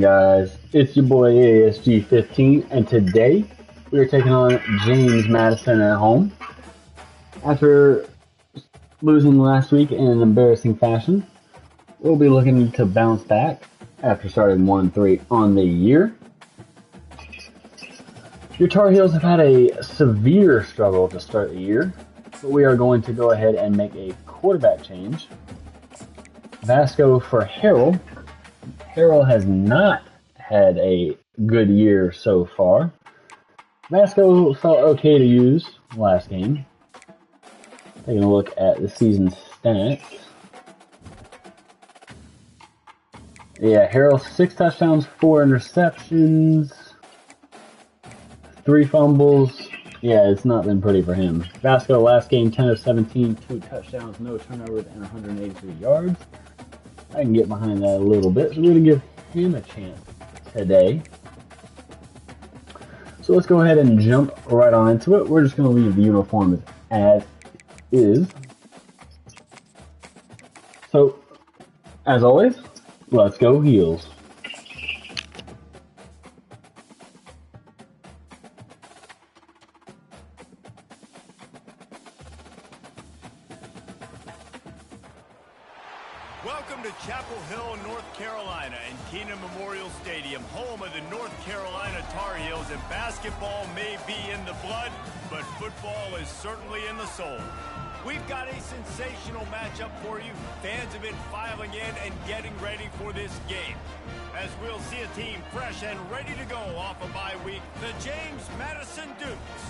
guys? It's your boy ASG15, and today we are taking on James Madison at home. After losing last week in an embarrassing fashion, we'll be looking to bounce back after starting 1-3 on the year. Your Tar Heels have had a severe struggle to start the year, but we are going to go ahead and make a quarterback change. Vasco for Harrell. Harrell has not had a good year so far. Vasco felt okay to use last game. Taking a look at the season stats. Yeah, Harrell 6 touchdowns, 4 interceptions, 3 fumbles. Yeah, it's not been pretty for him. Vasco last game 10 of 17, 2 touchdowns, no turnovers, and 183 yards. I can get behind that a little bit, so we're going to give him a chance today. So let's go ahead and jump right on into it. We're just going to leave the uniform as is. So, as always, let's go Heels. Welcome to Chapel Hill, North Carolina, and Keenan Memorial Stadium, home of the North Carolina Tar Heels. And basketball may be in the blood, but football is certainly in the soul. We've got a sensational matchup for you. Fans have been filing in and getting ready for this game, as we'll see a team fresh and ready to go off a bye week, the James Madison Dukes,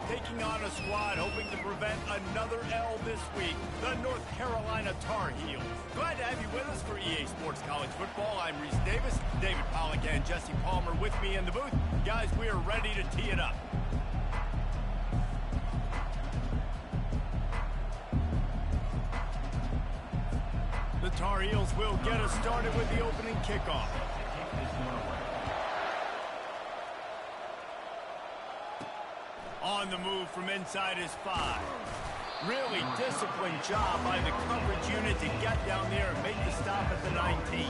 taking on a squad hoping to prevent another L this week, the North Carolina Tar Heels. Glad to have you with us for EA Sports College Football. I'm Reese Davis, David Pollack and Jesse Palmer with me in the booth. Guys, we are ready to tee it up. The Tar Heels will get us started with the opening kickoff. On the move from inside his 5. Really disciplined job by the coverage unit to get down there and make the stop at the 19.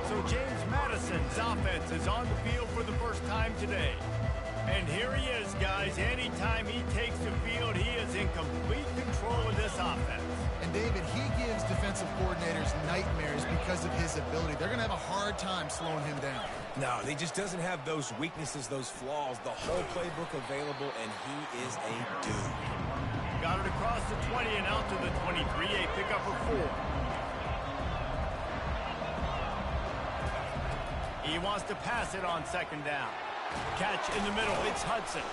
So James Madison's offense is on the field for the first time today. And here he is, guys. Anytime he takes the field, he is in complete control of this offense. And David, he gives defensive coordinators nightmares because of his ability. They're going to have a hard time slowing him down. No, he just doesn't have those weaknesses, those flaws, the whole playbook available, and he is a dude. Got it across the 20 and out to the 23, a pickup of 4. He wants to pass it on second down. Catch in the middle, it's Hudson.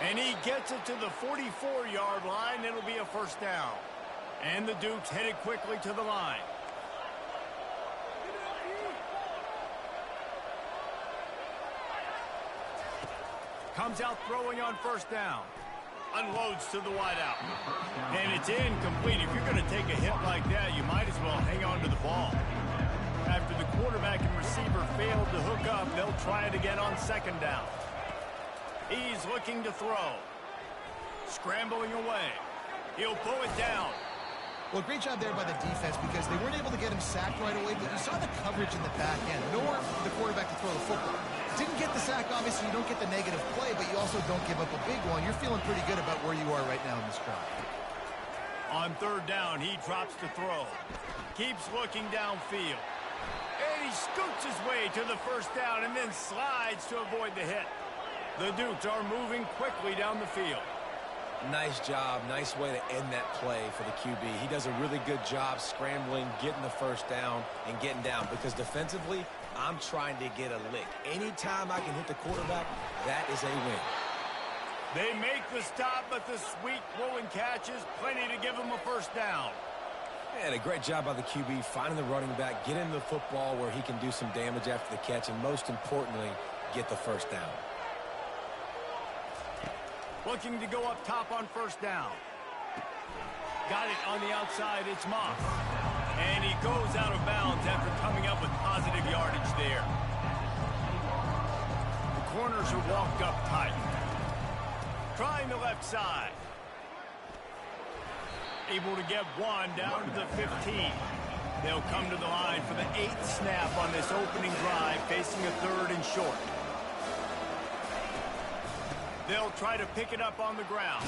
And he gets it to the 44-yard line. It'll be a first down. And the Dukes headed quickly to the line. Comes out throwing on first down. Unloads to the wideout. And it's incomplete. If you're going to take a hit like that, you might as well hang on to the ball. After the quarterback and receiver failed to hook up, they'll try it again on second down. He's looking to throw. Scrambling away. He'll pull it down. Well, great job there by the defense because they weren't able to get him sacked right away, but you saw the coverage in the back end, nor for the quarterback to throw the football. Didn't get the sack, obviously, you don't get the negative play, but you also don't give up a big one. You're feeling pretty good about where you are right now in this drive. On third down, he drops to throw. Keeps looking downfield. And he scoots his way to the first down and then slides to avoid the hit. The Dukes are moving quickly down the field. Nice job, nice way to end that play for the QB. He does a really good job scrambling, getting the first down, and getting down. Because defensively, I'm trying to get a lick. Anytime I can hit the quarterback, that is a win. They make the stop, but the sweet throwing catch is plenty to give him a first down. And a great job by the QB, finding the running back, getting the football where he can do some damage after the catch, and most importantly, get the first down. Looking to go up top on first down. Got it on the outside, it's Moss. And he goes out of bounds after coming up with positive yardage there. The corners are walked up tight. Trying the left side. Able to get one down to the 15. They'll come to the line for the 8th snap on this opening drive. facing a 3rd and short. They'll try to pick it up on the ground.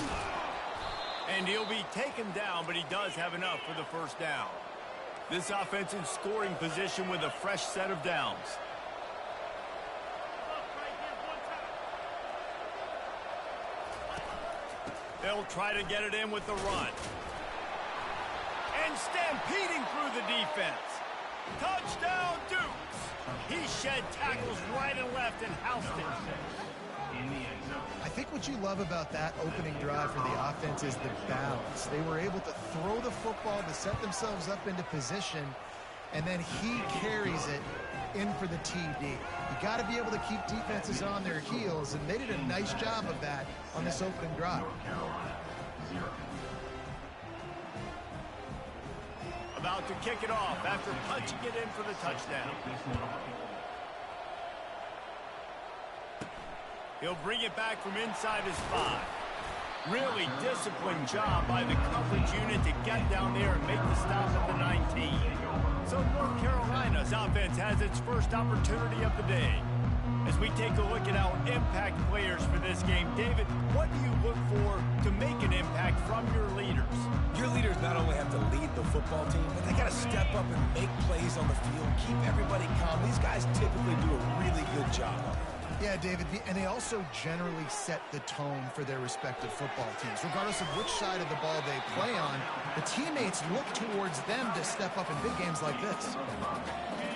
And he'll be taken down, but he does have enough for the first down. This offense in scoring position with a fresh set of downs. They'll try to get it in with the run. And stampeding through the defense. Touchdown, Dukes! He shed tackles right and left and housed it. I think what you love about that opening drive for the offense is the balance. They were able to throw the football to set themselves up into position, and then he carries it in for the TD. You got to be able to keep defenses on their heels, and they did a nice job of that on this opening drive. About to kick it off after punching it in for the touchdown. He'll bring it back from inside his 5. Really disciplined job by the coverage unit to get down there and make the stop at the 19. So North Carolina's offense has its first opportunity of the day. As we take a look at our impact players for this game, David, what do you look for to make an impact from your leaders? Your leaders not only have to lead the football team, but they got to step up and make plays on the field, keep everybody calm. These guys typically do a really good job of it. Yeah, David, and they also generally set the tone for their respective football teams. Regardless of which side of the ball they play on, the teammates look towards them to step up in big games like this.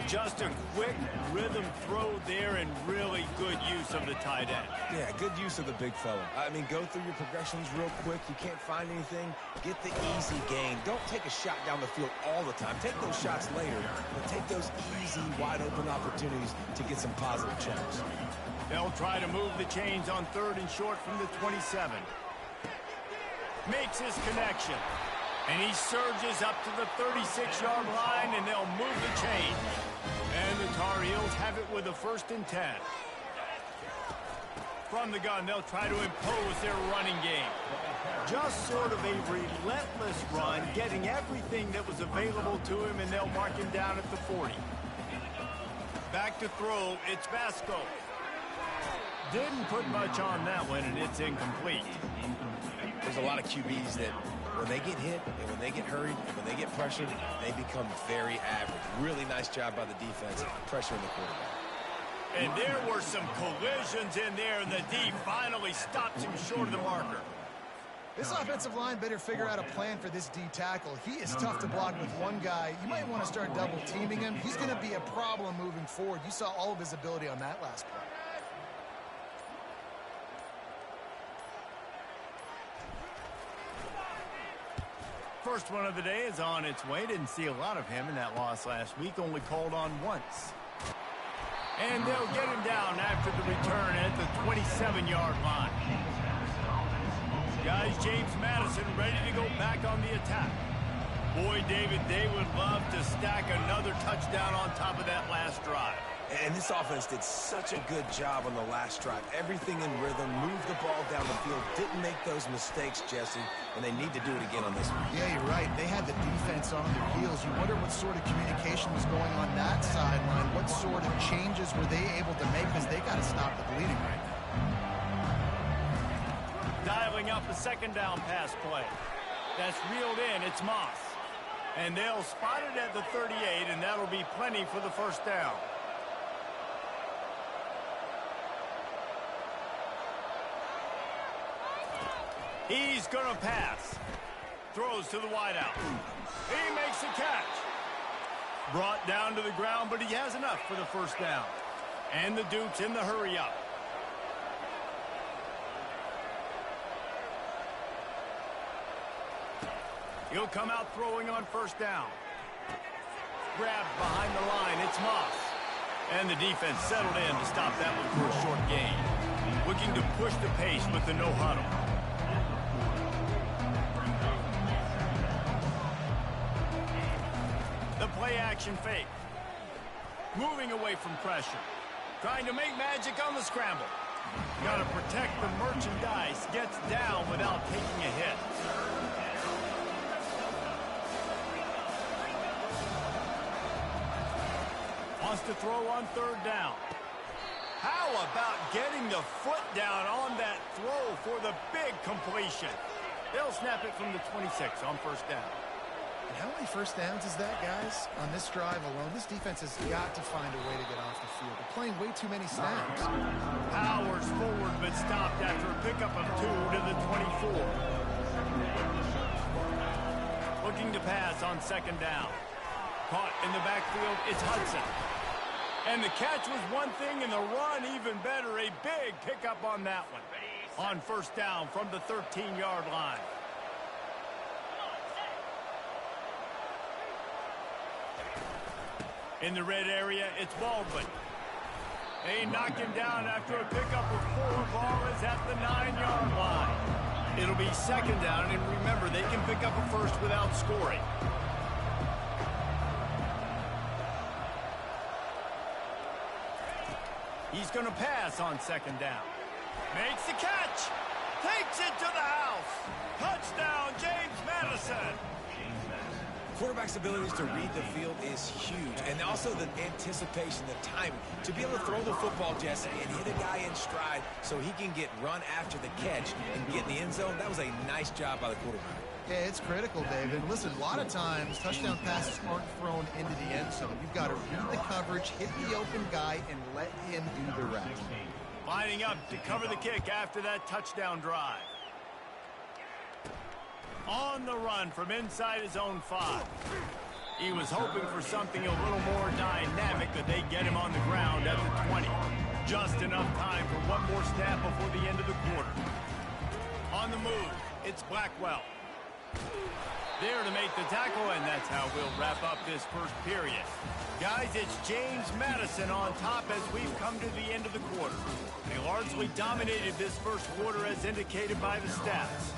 Just a quick rhythm throw there and really good use of the tight end. Yeah, good use of the big fella. I mean, go through your progressions real quick. You can't find anything, get the easy gain. Don't take a shot down the field all the time. Take those shots later, but take those easy, wide-open opportunities to get some positive checks. They'll try to move the chains on 3rd and short from the 27. Makes his connection. And he surges up to the 36-yard line, and they'll move the chain. And the Tar Heels have it with a 1st and 10. From the gun, they'll try to impose their running game. Just sort of a relentless run, getting everything that was available to him, and they'll mark him down at the 40. Back to throw, it's Vasco. Didn't put much on that one, and it's incomplete. There's a lot of QBs that when they get hit and when they get hurried and when they get pressured, they become very average. Really nice job by the defense pressuring the quarterback. And there were some collisions in there, and the D finally stops him short of the marker. This offensive line better figure out a plan for this D tackle. He is tough to block with one guy. You might want to start double teaming him. He's going to be a problem moving forward. You saw all of his ability on that last play. First one of the day is on its way. Didn't see a lot of him in that loss last week. Only called on once. And they'll get him down after the return at the 27-yard line. Guys, James Madison ready to go back on the attack. Boy, David, they would love to stack another touchdown on top of that last drive. And this offense did such a good job on the last drive. Everything in rhythm, moved the ball down the field, didn't make those mistakes, Jesse, and they need to do it again on this one. Yeah, you're right. They had the defense on their heels. You wonder what sort of communication was going on that sideline. What sort of changes were they able to make, because they got to stop the bleeding right now. Dialing up a 2nd down pass play. That's reeled in. It's Moss. And they'll spot it at the 38, and that'll be plenty for the 1st down. He's going to pass. Throws to the wideout. He makes the catch. Brought down to the ground, but he has enough for the 1st down. And the Dukes in the hurry-up. He'll come out throwing on 1st down. Grabbed behind the line. It's Moss. And the defense settled in to stop that one for a short gain. Looking to push the pace with the no-huddle. The play-action fake. Moving away from pressure. Trying to make magic on the scramble. Got to protect the merchandise. Gets down without taking a hit. On wants to throw on third down. How about getting the foot down on that throw for the big completion? They'll snap it from the 26 on first down. And how many first downs is that, guys? On this drive alone, this defense has got to find a way to get off the field. They're playing way too many snaps. Powers forward, but stopped after a pickup of 2 to the 24. Looking to pass on second down. Caught in the backfield, it's Hudson. And the catch was one thing, and the run even better. A big pickup on that one. On first down from the 13-yard line. In the red area, it's Baldwin. They knock him down after a pickup of 4. Ball is at the 9-yard line. It'll be second down, and remember, they can pick up a first without scoring. He's going to pass on second down. Makes the catch. Takes it to the house. Touchdown, James Madison. Quarterback's abilities to read the field is huge, and also the anticipation, the timing. To be able to throw the football, Jesse, and hit a guy in stride so he can get run after the catch and get in the end zone, that was a nice job by the quarterback. Yeah, it's critical, David. Listen, a lot of times, touchdown passes aren't thrown into the end zone. You've got to read the coverage, hit the open guy, and let him do the rest. Lining up to cover the kick after that touchdown drive. On the run from inside his own 5. He was hoping for something a little more dynamic, but they get him on the ground at the 20. Just enough time for one more snap before the end of the quarter. On the move, it's Blackwell. There to make the tackle, and that's how we'll wrap up this first period. Guys, it's James Madison on top as we've come to the end of the quarter. They largely dominated this first quarter as indicated by the stats.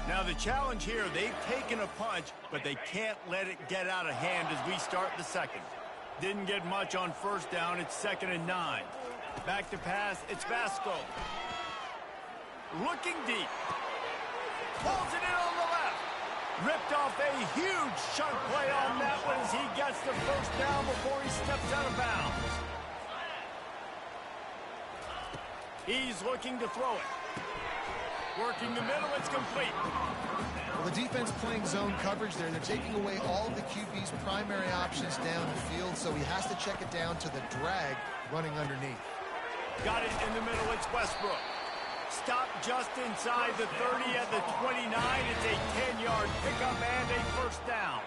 Now the challenge here, they've taken a punch, but they can't let it get out of hand as we start the second. Didn't get much on first down, it's 2nd and 9. Back to pass, it's Vasco. Looking deep. Pulls it in on the left. Ripped off a huge chunk play on that one as he gets the first down before he steps out of bounds. He's looking to throw it. Working the middle, it's complete. Well, the defense playing zone coverage there, and they're taking away all of the QB's primary options down the field, so he has to check it down to the drag running underneath. Got it in the middle, it's Westbrook. Stop just inside the 30 at the 29. It's a 10-yard pickup and a first down.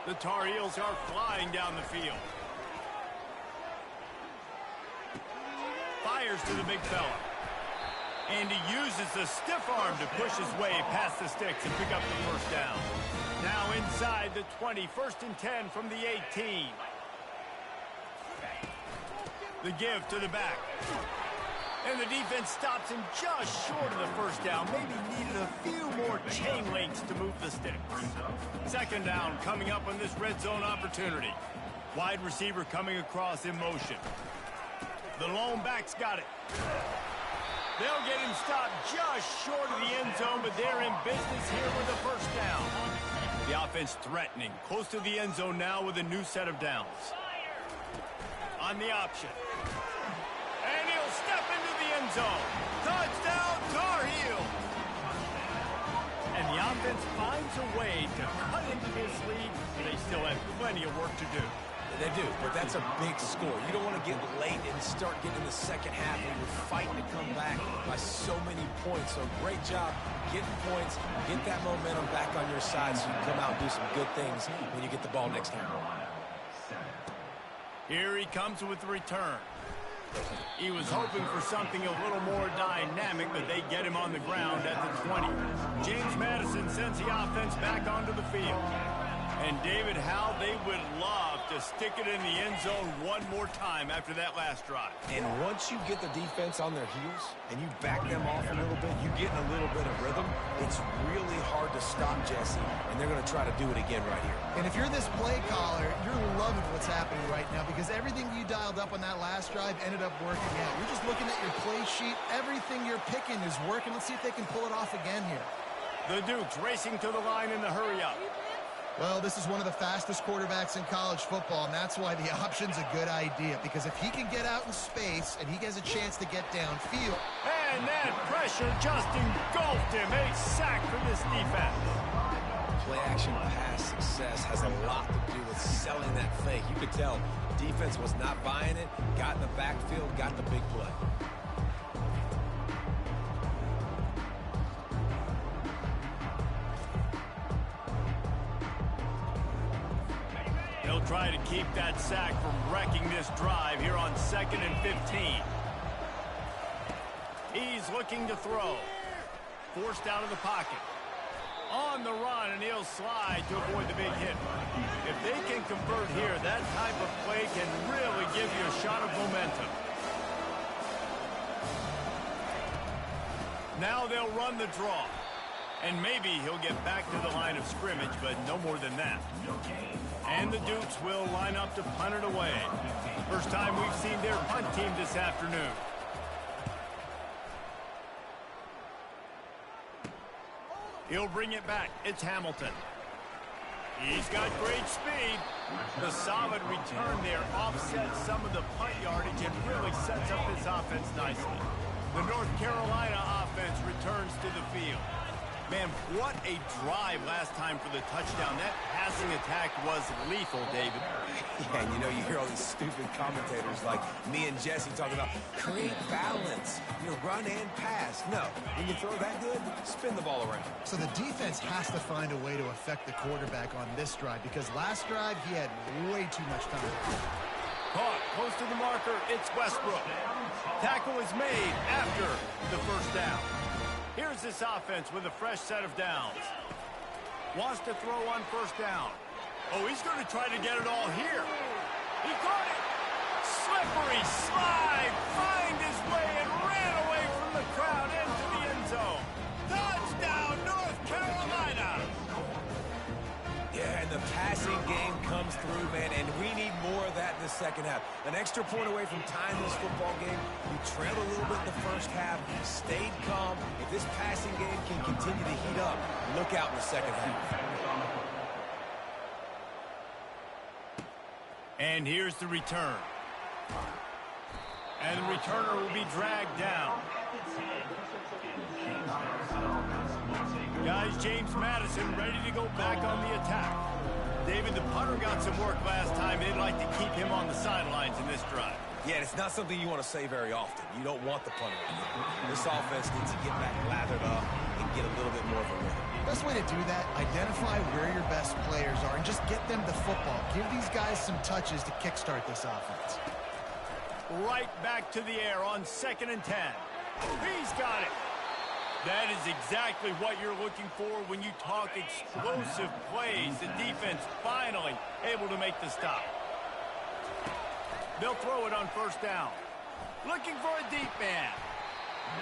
The Tar Heels are flying down the field. Fires to the big fella. And he uses the stiff arm to push his way past the sticks and pick up the first down. Now inside the 20, 1st and 10 from the 18. The give to the back. And the defense stops him just short of the first down. Maybe needed a few more chain links to move the sticks. Second down coming up on this red zone opportunity. Wide receiver coming across in motion. The lone back's got it. They'll get him stopped just short of the end zone, but they're in business here with the first down. The offense threatening, close to the end zone now with a new set of downs. On the option. And he'll step into the end zone. Touchdown, Tar Heel! And the offense finds a way to cut into this lead, but they still have plenty of work to do. They do, but that's a big score. You don't want to get late and start getting in the second half when you're fighting to come back by so many points. So great job getting points, get that momentum back on your side so you can come out and do some good things when you get the ball next time. Here he comes with the return. He was hoping for something a little more dynamic, but they get him on the ground at the 20. James Madison sends the offense back onto the field. And David, how they would love to stick it in the end zone one more time after that last drive. And once you get the defense on their heels and you back them off a little bit, you get in a little bit of rhythm, it's really hard to stop Jesse, and they're going to try to do it again right here. And if you're this play caller, you're loving what's happening right now because everything you dialed up on that last drive ended up working out. You're just looking at your play sheet. Everything you're picking is working. Let's see if they can pull it off again here. The Dukes racing to the line in the hurry up. Well, this is one of the fastest quarterbacks in college football, and that's why the option's a good idea, because if he can get out in space and he gets a chance to get downfield. And that pressure just engulfed him. A sack for this defense. Play-action pass success has a lot to do with selling that fake. You could tell defense was not buying it, got in the backfield, got the big play. He'll try to keep that sack from wrecking this drive here on 2nd and 15. He's looking to throw. Forced out of the pocket. On the run, and he'll slide to avoid the big hit. If they can convert here, that type of play can really give you a shot of momentum. Now they'll run the draw. And maybe he'll get back to the line of scrimmage, but no more than that. And the Dukes will line up to punt it away. First time we've seen their punt team this afternoon. He'll bring it back. It's Hamilton. He's got great speed. The solid return there offsets some of the punt yardage and really sets up this offense nicely. The North Carolina offense returns to the field. Man, what a drive last time for the touchdown. That passing attack was lethal, David. Yeah, and you know, you hear all these stupid commentators like me and Jesse talking about create balance, run and pass. No, when you throw that good, spin the ball around. So the defense has to find a way to affect the quarterback on this drive, because last drive he had way too much time. Caught close to the marker. It's Westbrook. Tackle is made after the first down. Here's this offense with a fresh set of downs. Wants to throw on first down. Oh, he's going to try to get it all here. He caught it. Slippery slide. Find his way and ran away from the crowd into the end zone. Touchdown, North Carolina. Yeah, and the passing game comes through, man, and we need more of that in the second half. An extra point away from tying this football game. We trailed a little bit in the first half, stayed calm. If this passing game can continue to heat up, look out in the second half. And here's the return. And the returner will be dragged down. Guys, James Madison ready to go back on the attack. David, the punter got some work last time. They'd like to keep him on the sidelines in this drive. Yeah, it's not something you want to say very often. You don't want the punter. This offense needs to get back lathered up and get a little bit more of a rhythm. Best way to do that, identify where your best players are and just get them the football. Give these guys some touches to kickstart this offense. Right back to the air on 2nd and 10. He's got it. That is exactly what you're looking for when you talk explosive plays. The defense finally able to make the stop. They'll throw it on first down. Looking for a deep man.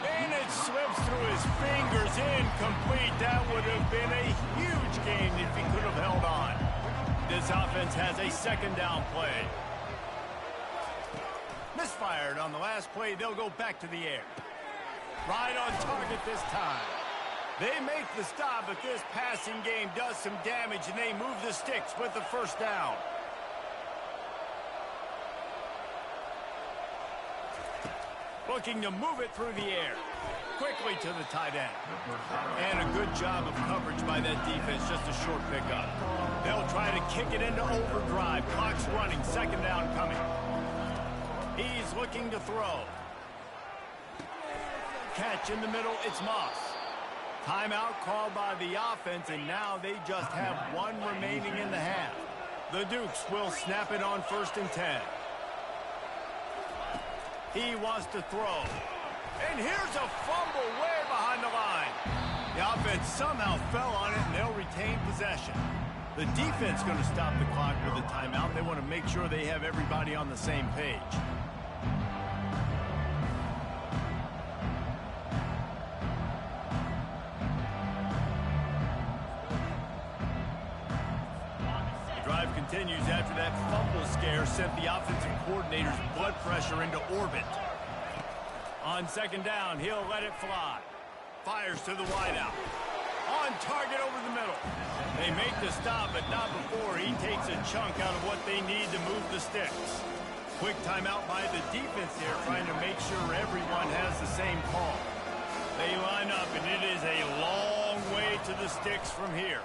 And it slips through his fingers. Incomplete. That would have been a huge gain if he could have held on. This offense has a second down play. Misfired on the last play. They'll go back to the air. Right on target this time. They make the stop, but this passing game does some damage, and they move the sticks with the first down. Looking to move it through the air. Quickly to the tight end. And a good job of coverage by that defense, just a short pickup. They'll try to kick it into overdrive. Clock's running, second down coming. He's looking to throw. Catch in the middle, it's Moss. Timeout called by the offense, and now they just have one remaining in the half. The Dukes will snap it on 1st and 10. He wants to throw. And here's a fumble way behind the line. The offense somehow fell on it, and they'll retain possession. The defense going to stop the clock with a timeout. They want to make sure they have everybody on the same page. Continues after that fumble scare sent the offensive coordinator's blood pressure into orbit. On second down, he'll let it fly. Fires to the wideout. On target over the middle. They make the stop, but not before he takes a chunk out of what they need to move the sticks. Quick timeout by the defense there, trying to make sure everyone has the same call. They line up, and it is a long way to the sticks from here.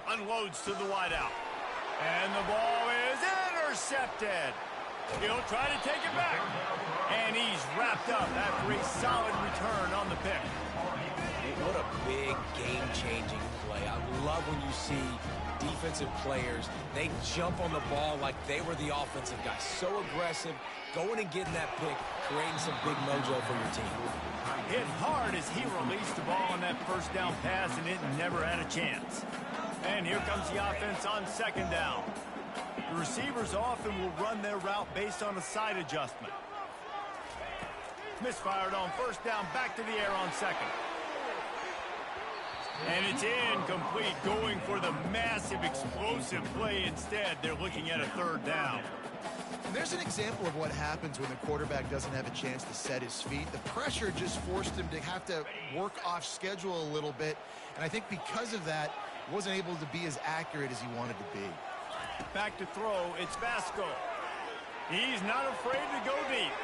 Unloads to the wideout. And the ball is intercepted. He'll try to take it back. And he's wrapped up after a solid return on the pick. What a big game-changing play. I love when you see defensive players, they jump on the ball like they were the offensive guy. So aggressive, going and getting that pick, creating some big mojo for your team. Hit hard as he released the ball on that first down pass, and it never had a chance. And here comes the offense on second down. The receivers often will run their route based on a side adjustment. Misfired on first down, back to the air on second. And it's incomplete, going for the massive explosive play instead. They're looking at a third down. And there's an example of what happens when the quarterback doesn't have a chance to set his feet. The pressure just forced him to have to work off schedule a little bit. And I think because of that, wasn't able to be as accurate as he wanted to be. Back to throw, it's Vasco. He's not afraid to go deep.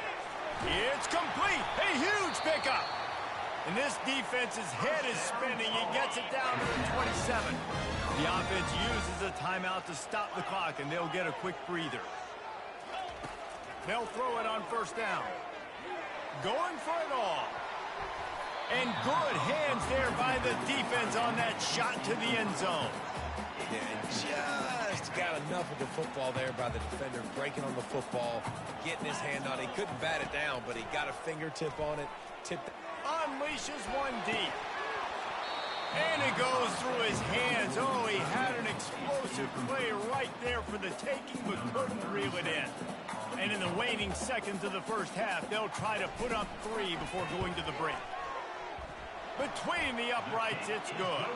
It's complete, a huge pickup. And this defense's head is spinning. He gets it down to the 27. The offense uses a timeout to stop the clock, and they'll get a quick breather. They'll throw it on first down. Going for it all. And good hands there by the defense on that shot to the end zone. Yeah, just got enough of the football there by the defender, breaking on the football, getting his hand on it. He couldn't bat it down, but he got a fingertip on it, tipped it. Unleashes one deep. And it goes through his hands. Oh, he had an explosive play right there for the taking, but couldn't reel it in. And in the waning seconds of the first half, they'll try to put up 3 before going to the break. Between the uprights, it's good.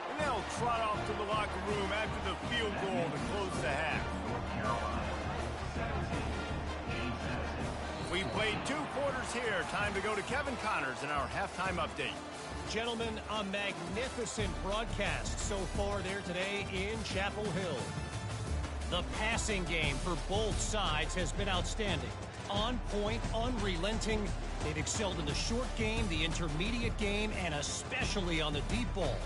And they'll trot off to the locker room after the field goal to close the half. We played 2 quarters here. Time to go to Kevin Connors in our halftime update. Gentlemen, a magnificent broadcast so far there today in Chapel Hill. The passing game for both sides has been outstanding. On point, unrelenting. They've excelled in the short game, the intermediate game, and especially on the deep ball.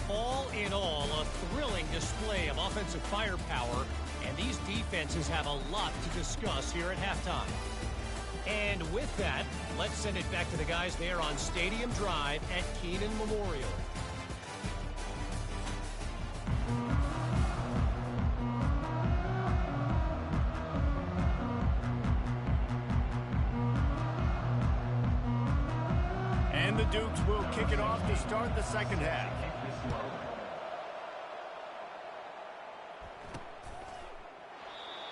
All in all, a thrilling display of offensive firepower, and these defenses have a lot to discuss here at halftime. And with that, let's send it back to the guys there on Stadium Drive at Keenan Memorial. And the Dukes will kick it off to start the second half.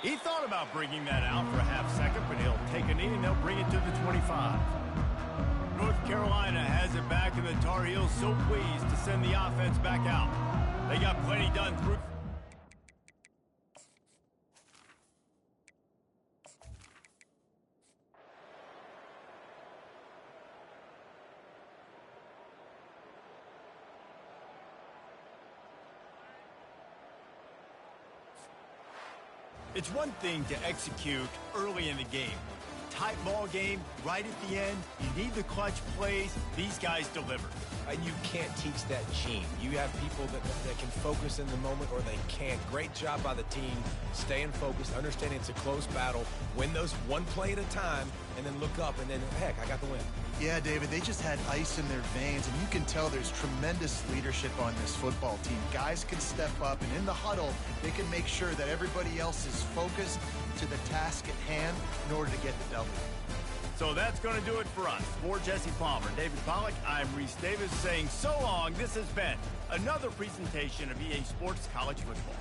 He thought about bringing that out for a half second, but he'll take a knee and they'll bring it to the 25. North Carolina has it back, and the Tar Heels so pleased to send the offense back out. They got plenty done through. It's one thing to execute early in the game. Tight ball game, right at the end, you need the clutch plays. These guys deliver. And you can't teach that gene. You have people that can focus in the moment, or they can't. Great job by the team, staying focused, understanding it's a close battle, win those one play at a time, and then look up, and then, heck, I got the win. Yeah, David, they just had ice in their veins, and you can tell there's tremendous leadership on this football team. Guys can step up, and in the huddle, they can make sure that everybody else is focused to the task at hand in order to get the W. So that's going to do it for us. For Jesse Palmer, David Pollack, I'm Reese Davis saying so long. This has been another presentation of EA Sports College Football.